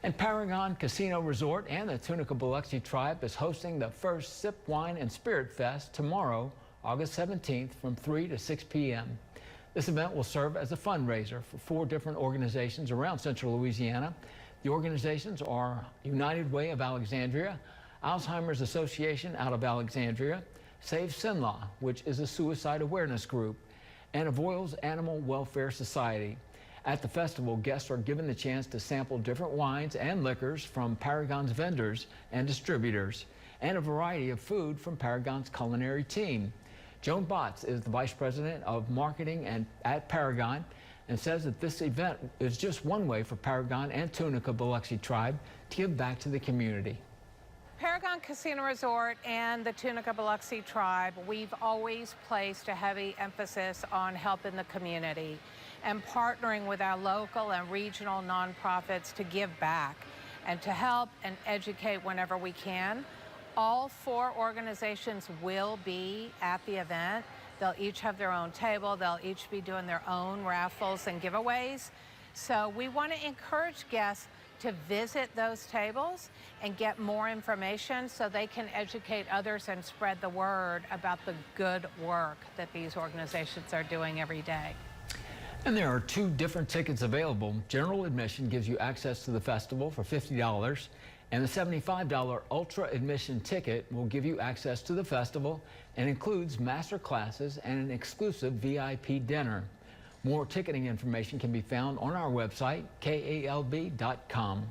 And Paragon Casino Resort and the Tunica-Biloxi tribe is hosting the first Sip Wine and Spirit Fest tomorrow, August 17th from 3 to 6 p.m. This event will serve as a fundraiser for 4 different organizations around Central Louisiana. The organizations are United Way of Alexandria, Alzheimer's Association out of Alexandria, Save Sinlaw, which is a suicide awareness group, and Avoyles Animal Welfare Society. At the festival, guests are given the chance to sample different wines and liquors from Paragon's vendors and distributors, and a variety of food from Paragon's culinary team. Joan Botts is the Vice President of Marketing at Paragon and says that this event is just one way for Paragon and Tunica-Biloxi tribe to give back to the community. Paragon Casino Resort and the Tunica-Biloxi tribe, we've always placed a heavy emphasis on helping the community and partnering with our local and regional nonprofits to give back and to help and educate whenever we can. All 4 organizations will be at the event. They'll each have their own table. They'll each be doing their own raffles and giveaways. So we want to encourage guests to visit those tables and get more information so they can educate others and spread the word about the good work that these organizations are doing every day. And there are 2 different tickets available. General admission gives you access to the festival for $50, and the $75 ultra admission ticket will give you access to the festival and includes master classes and an exclusive VIP dinner. More ticketing information can be found on our website, kalb.com.